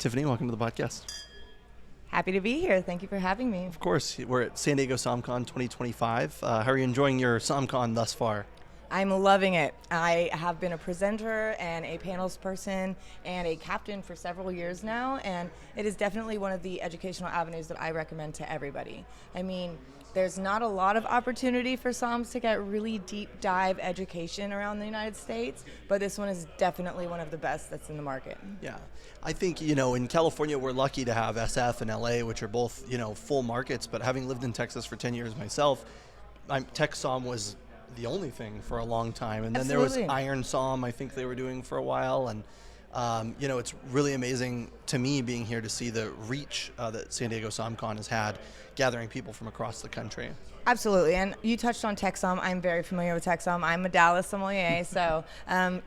Tiffany, welcome to the podcast. Happy to be here. Thank you for having me. Of course, we're at San Diego SommCon 2025. How are you enjoying your SommCon thus far? I'm loving it. I have been a presenter and a panels person and a captain for several years now, and it is definitely one of the educational avenues that I recommend to everybody. I mean, there's not a lot of opportunity for Somms to get really deep dive education around the United States, but this one is definitely one of the best that's in the market. Yeah, I think, in California, we're lucky to have SF and LA, which are both, full markets, but having lived in Texas for 10 years myself, Tech Somm was the only thing for a long time. And then there was Iron Somm, I think they were doing for a while. And, it's really amazing to me being here to see the reach that San Diego SommCon has had, gathering people from across the country. Absolutely, and you touched on Tech Somm. I'm very familiar with Tech Somm. I'm a Dallas sommelier, so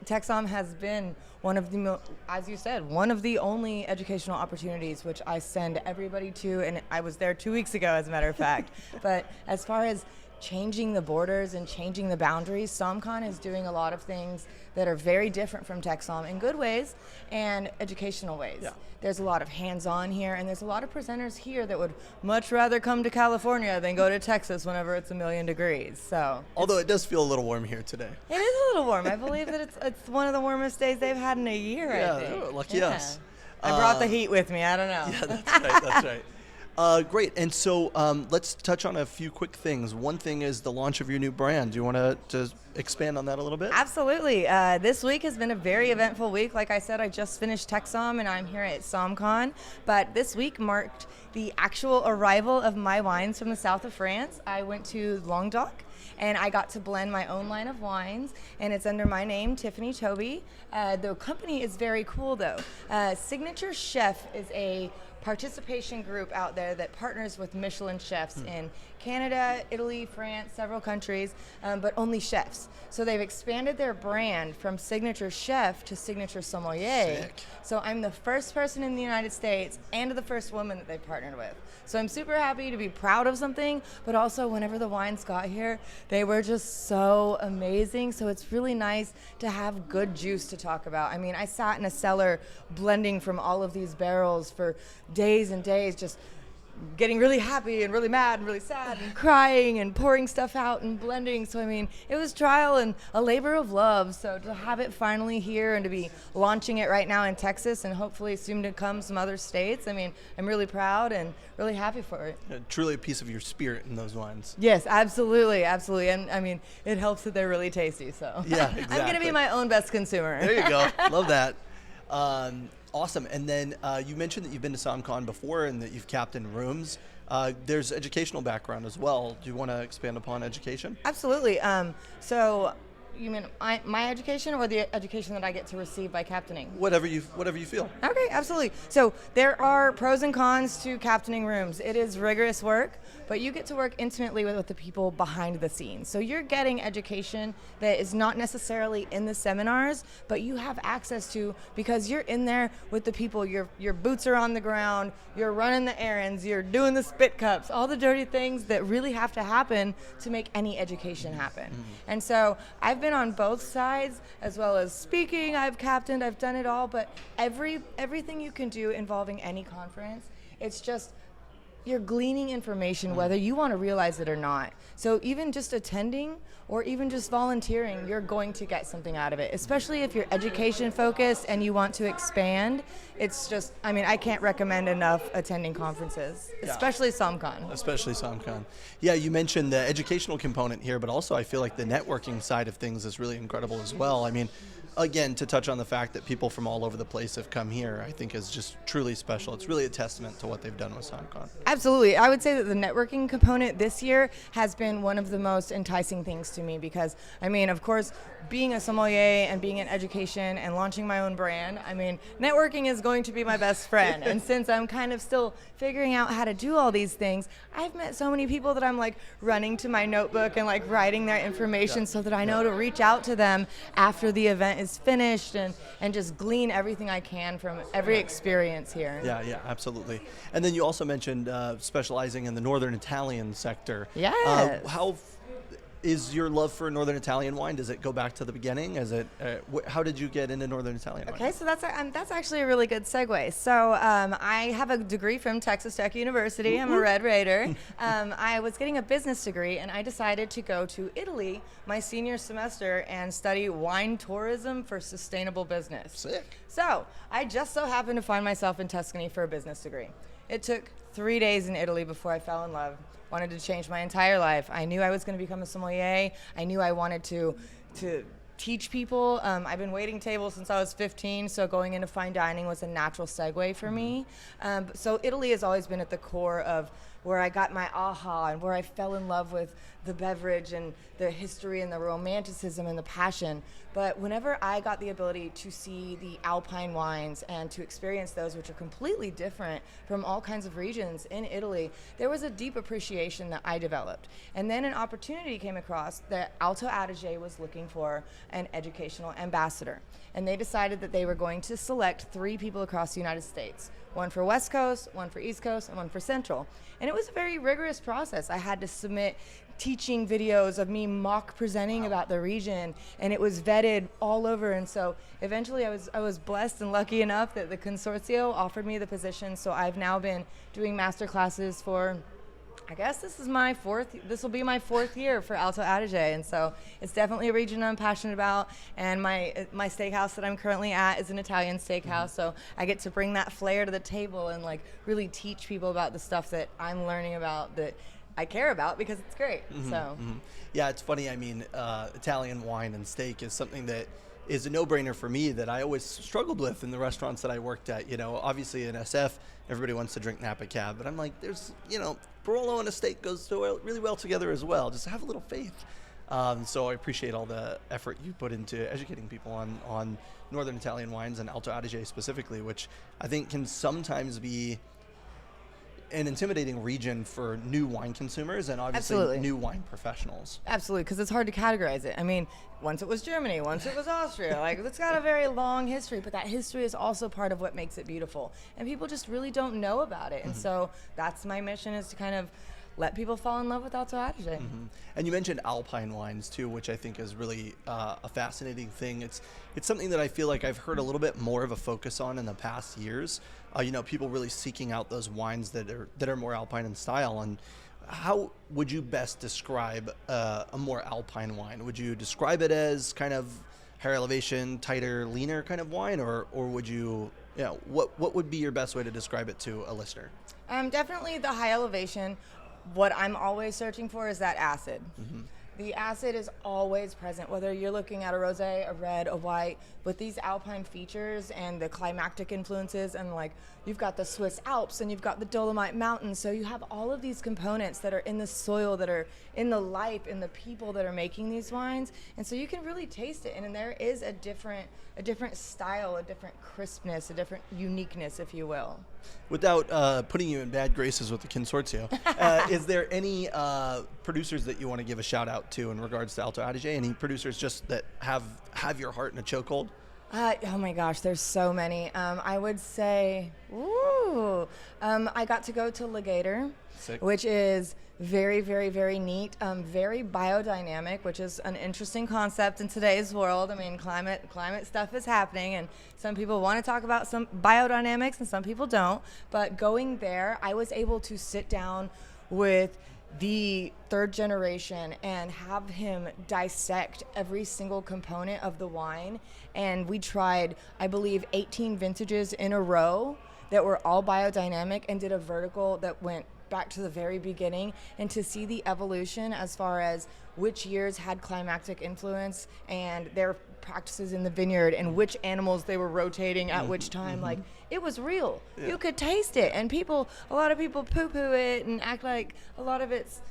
Tech Somm has been one of the, as you said, one of the only educational opportunities which I send everybody to, and I was there 2 weeks ago, as a matter of fact. But as far as changing the borders and changing the boundaries, SommCon is doing a lot of things that are very different from Tech Somm in good ways and educational ways. Yeah. There's a lot of hands-on here, and there's a lot of presenters here that would much rather come to California than go to Texas whenever it's 1,000,000 degrees. So, although it does feel a little warm here today. It is a little warm. I believe that it's one of the warmest days they've had in a year. Yeah, I think. Lucky us. I brought the heat with me. I don't know. Yeah, that's right. That's right. Great. And so let's touch on a few quick things. One thing is the launch of your new brand. Do you want to expand on that a little bit? Absolutely. This week has been a very eventful week. Like I said, I just finished Tech Somm and I'm here at SommCon. But this week marked the actual arrival of my wines from the south of France. I went to Languedoc, and I got to blend my own line of wines, and it's under my name, Tiffany Tobey. The company is very cool, though. Signature Chef is a participation group out there that partners with Michelin chefs in Canada, Italy, France, several countries, but only chefs. So they've expanded their brand from Signature Chef to Signature Sommelier. Sick. So I'm the first person in the United States and the first woman that they've partnered with. So I'm super happy to be proud of something, but also whenever the wines got here, they were just so amazing. So it's really nice to have good juice to talk about. I mean, I sat in a cellar blending from all of these barrels for days and days, just getting really happy and really mad and really sad and crying and pouring stuff out and blending. So I mean, it was trial and a labor of love. So to have it finally here and to be launching it right now in Texas and hopefully soon to come some other states, I mean, I'm really proud and really happy for it. Truly a piece of your spirit in those wines. Yes, absolutely, absolutely. And I mean, it helps that they're really tasty. So yeah, exactly. I'm going to be my own best consumer. There you go. Love that. Awesome. And then you mentioned that you've been to SommCon before and that you've captained rooms. There's educational background as well. Do you want to expand upon education? Absolutely. So you mean my education or the education that I get to receive by captaining? Whatever you feel. Okay, absolutely. So there are pros and cons to captaining rooms. It is rigorous work, but you get to work intimately with the people behind the scenes. So you're getting education that is not necessarily in the seminars, but you have access to because you're in there with the people. Your boots are on the ground, you're running the errands, you're doing the spit cups, all the dirty things that really have to happen to make any education happen. Mm-hmm. And so I've been on both sides, as well as speaking, I've captained, I've done it all, but everything you can do involving any conference, it's just you're gleaning information whether you want to realize it or not. So even just attending or even just volunteering, you're going to get something out of it, especially if you're education focused and you want to expand. It's just, I mean, I can't recommend enough attending conferences, especially SommCon. Especially SommCon. Yeah, you mentioned the educational component here, but also I feel like the networking side of things is really incredible as well. I mean, again, to touch on the fact that people from all over the place have come here, I think is just truly special. It's really a testament to what they've done with SommCon. Absolutely. I would say that the networking component this year has been one of the most enticing things to me because, I mean, of course, being a sommelier and being in education and launching my own brand, I mean, networking is going to be my best friend. And since I'm kind of still figuring out how to do all these things, I've met so many people that I'm like running to my notebook and like writing their information so that I know to reach out to them after the event is finished and just glean everything I can from every experience here. Yeah, absolutely. And then you also mentioned specializing in the Northern Italian sector. Yes. is your love for Northern Italian wine, does it go back to the beginning? Is it, how did you get into Northern Italian wine? Okay, so that's actually a really good segue. So I have a degree from Texas Tech University. I'm a Red Raider. I was getting a business degree, and I decided to go to Italy my senior semester and study wine tourism for sustainable business. Sick. So I just so happened to find myself in Tuscany for a business degree. It took 3 days in Italy before I fell in love. Wanted to change my entire life. I knew I was going to become a sommelier. I knew I wanted to teach people. I've been waiting tables since I was 15, so going into fine dining was a natural segue for me. So Italy has always been at the core of where I got my aha and where I fell in love with the beverage and the history and the romanticism and the passion. But whenever I got the ability to see the Alpine wines and to experience those, which are completely different from all kinds of regions in Italy, there was a deep appreciation that I developed. And then an opportunity came across that Alto Adige was looking for an educational ambassador. And they decided that they were going to select 3 people across the United States. One for West Coast, one for East Coast, and one for Central. And it was a very rigorous process. I had to submit teaching videos of me mock presenting about the region, and it was vetted all over. And so eventually I was blessed and lucky enough that the consortio offered me the position. So I've now been doing master classes for, I guess this will be my 4th year for Alto Adige, and so it's definitely a region I'm passionate about. And my steakhouse that I'm currently at is an Italian steakhouse, so I get to bring that flair to the table and like really teach people about the stuff that I'm learning about that I care about because it's great. Yeah, it's funny. I mean, Italian wine and steak is something that is a no-brainer for me that I always struggled with in the restaurants that I worked at. You know, obviously in SF, everybody wants to drink Napa Cab, but I'm like, there's, Barolo and a steak goes really well together as well. Just have a little faith. So I appreciate all the effort you put into educating people on Northern Italian wines and Alto Adige specifically, which I think can sometimes be an intimidating region for new wine consumers and obviously Absolutely. New wine professionals. Absolutely, because it's hard to categorize it. I mean, once it was Germany, once it was Austria. Like, it's got a very long history, but that history is also part of what makes it beautiful. And people just really don't know about it. And so that's my mission, is to kind of let people fall in love with Alto Adige. And you mentioned Alpine wines too, which I think is really a fascinating thing. It's something that I feel like I've heard a little bit more of a focus on in the past years. People really seeking out those wines that are more Alpine in style. And how would you best describe a more Alpine wine? Would you describe it as kind of higher elevation, tighter, leaner kind of wine, or would you, what would be your best way to describe it to a listener? Definitely the high elevation. What I'm always searching for is that acid. The acid is always present, whether you're looking at a rosé, a red, a white, with these Alpine features and the climactic influences, and like you've got the Swiss Alps and you've got the Dolomite Mountains, so you have all of these components that are in the soil, that are in the life, in the people that are making these wines, and so you can really taste it, and there is a different style, a different crispness, a different uniqueness, if you will. Without putting you in bad graces with the consortio, is there any producers that you want to give a shout out to in regards to Alto Adige? Any producers just that have your heart in a chokehold? Oh my gosh, there's so many. I would say, I got to go to Languedoc, which is very, very, very neat, very biodynamic, which is an interesting concept in today's world. I mean, climate stuff is happening, and some people want to talk about some biodynamics and some people don't. But going there, I was able to sit down with the 3rd generation and have him dissect every single component of the wine. And we tried, I believe, 18 vintages in a row that were all biodynamic, and did a vertical that went back to the very beginning, and to see the evolution as far as which years had climactic influence and their practices in the vineyard and which animals they were rotating at which time. Like, it was real. You could taste it, and a lot of people poo-poo it and act like a lot of it's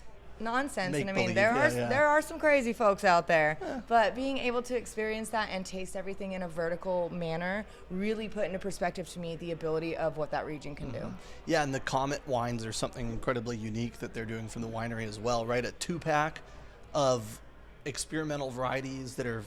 nonsense. Make and I mean, believe, there are some crazy folks out there, but being able to experience that and taste everything in a vertical manner really put into perspective to me the ability of what that region can do. Yeah, and the Comet wines are something incredibly unique that they're doing from the winery as well, right? A 2-pack of experimental varieties that are,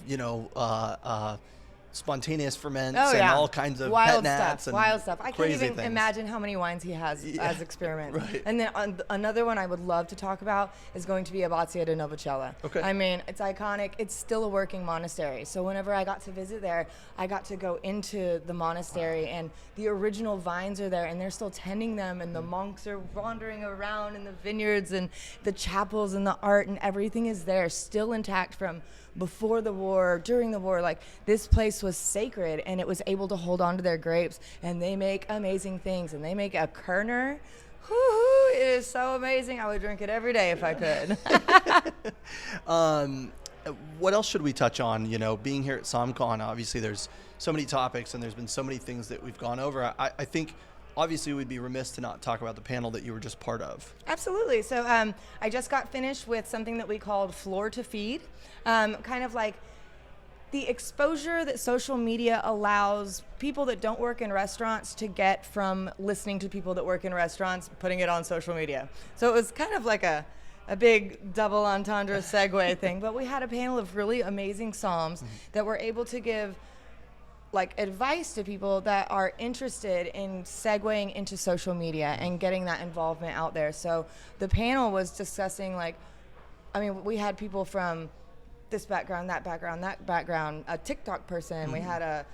spontaneous ferments Oh, and yeah. all kinds of wild pet nats stuff. and Wild stuff. I can't crazy even things. imagine how many wines he has as experiments. Right. And then another one I would love to talk about is going to be Abbazia de Novacella. Okay. I mean, it's iconic. It's still a working monastery. So whenever I got to visit there, I got to go into the monastery, and the original vines are there, and they're still tending them, and the monks are wandering around in the vineyards, and the chapels and the art and everything is there, still intact from before the war, during the war. Like, this place was sacred, and it was able to hold on to their grapes, and they make amazing things, and they make a Kerner. Woo-hoo, it is so amazing. I would drink it every day if I could. What else should we touch on? You know, being here at SommCon, obviously there's so many topics and there's been so many things that we've gone over. I think obviously we'd be remiss to not talk about the panel that you were just part of. Absolutely. So I just got finished with something that we called Floor to Feed, kind of like the exposure that social media allows people that don't work in restaurants to get from listening to people that work in restaurants, putting it on social media. So it was kind of like a big double entendre segue thing, but we had a panel of really amazing somms that were able to give like advice to people that are interested in segueing into social media and getting that involvement out there. So the panel was discussing, like, I mean, we had people from this background, that background, a TikTok person, we had a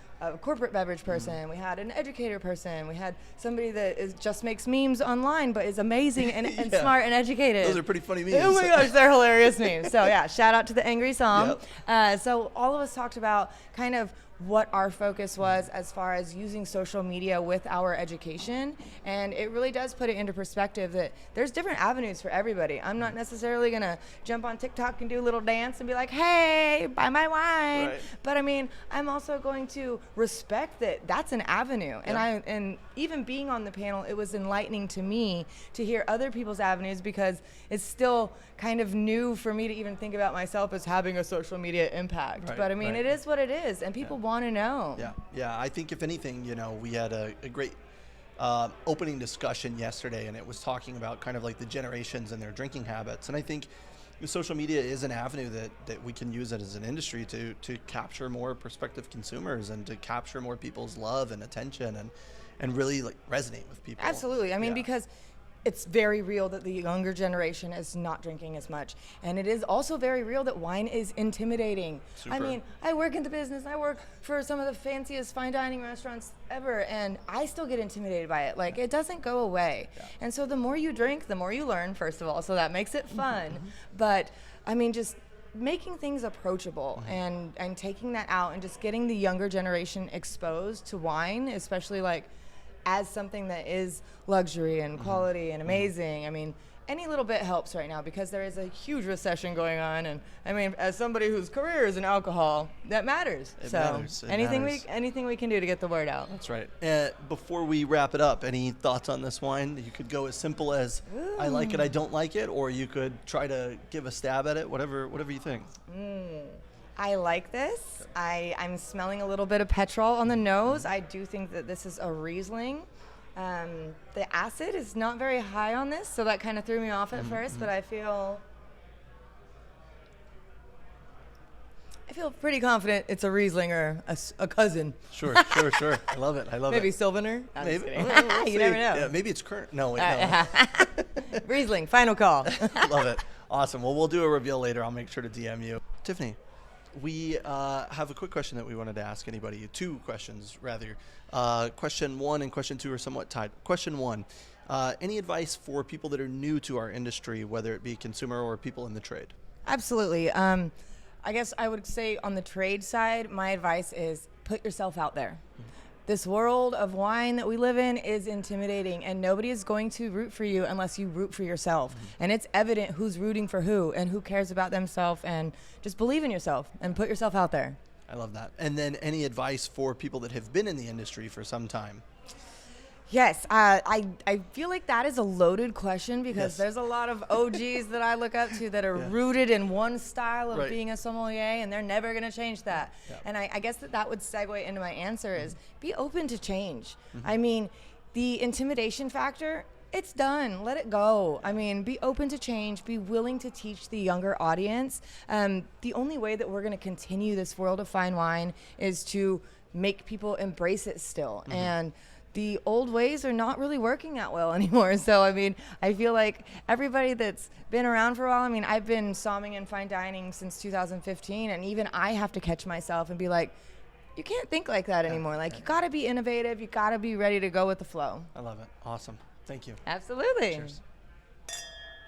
corporate beverage person, we had an educator person, we had somebody that just makes memes online but is amazing and smart and educated. Those are pretty funny memes. Oh my gosh, they're hilarious memes. So yeah, shout out to the Angry Somm. Yep. So all of us talked about kind of what our focus was as far as using social media with our education, and it really does put it into perspective that there's different avenues for everybody. I'm not necessarily gonna jump on TikTok and do a little dance and be like, hey, buy my wine. Right. But I mean, I'm also going to respect that that's an avenue. Yeah. And even being on the panel, it was enlightening to me to hear other people's avenues, because it's still kind of new for me to even think about myself as having a social media impact. Right, but I mean, it is what it is, and people want to know. Yeah. I think if anything, you know, we had a great opening discussion yesterday, and it was talking about kind of like the generations and their drinking habits. And I think social media is an avenue that we can use it as an industry to capture more prospective consumers and to capture more people's love and attention and really like resonate with people. Absolutely. I mean, because it's very real that the younger generation is not drinking as much. And it is also very real that wine is intimidating. Super. I mean, I work in the business. I work for some of the fanciest fine dining restaurants ever, and I still get intimidated by it. Like, it doesn't go away. Yeah. And so the more you drink, the more you learn, first of all. So that makes it fun. But, I mean, just making things approachable and taking that out and just getting the younger generation exposed to wine, especially like as something that is luxury and quality and amazing. I mean, any little bit helps right now, because there is a huge recession going on, and I mean, as somebody whose career is in alcohol, that matters. It matters. Anything we can do to get the word out. That's right. Before we wrap it up, any thoughts on this wine? You could go as simple as I like it, I don't like it, or you could try to give a stab at it. Whatever you think. I like this. I'm smelling a little bit of petrol on the nose. I do think that this is a Riesling. The acid is not very high on this, so that kind of threw me off at first, but I feel pretty confident it's a Riesling or a cousin. Sure. I love it. Maybe Sylvaner? Maybe. You never know. Yeah, maybe it's current. No, wait, no. Riesling, final call. Love it. Awesome. Well, we'll do a reveal later. I'll make sure to DM you. Tiffany, we have a quick question that we wanted to ask anybody. Two questions, rather. Question 1 and question 2 are somewhat tied. Question 1, any advice for people that are new to our industry, whether it be consumer or people in the trade? Absolutely. I guess I would say on the trade side, my advice is put yourself out there. This world of wine that we live in is intimidating, and nobody is going to root for you unless you root for yourself. And it's evident who's rooting for who and who cares about themselves, and just believe in yourself and put yourself out there. I love that. And then any advice for people that have been in the industry for some time? Yes, I feel like that is a loaded question, because there's a lot of OGs that I look up to that are rooted in one style of being a sommelier, and they're never going to change that. Yeah. And I guess that would segue into my answer is be open to change. I mean, the intimidation factor It's done. Let it go. I mean, be open to change. Be willing to teach the younger audience. The only way that we're going to continue this world of fine wine is to make people embrace it still. And the old ways are not really working that well anymore. So, I mean, I feel like everybody that's been around for a while, I mean, I've been somming and fine dining since 2015, and even I have to catch myself and be like, you can't think like that anymore. Like, you got to be innovative. You got to be ready to go with the flow. I love it. Awesome. Thank you. Absolutely. Cheers.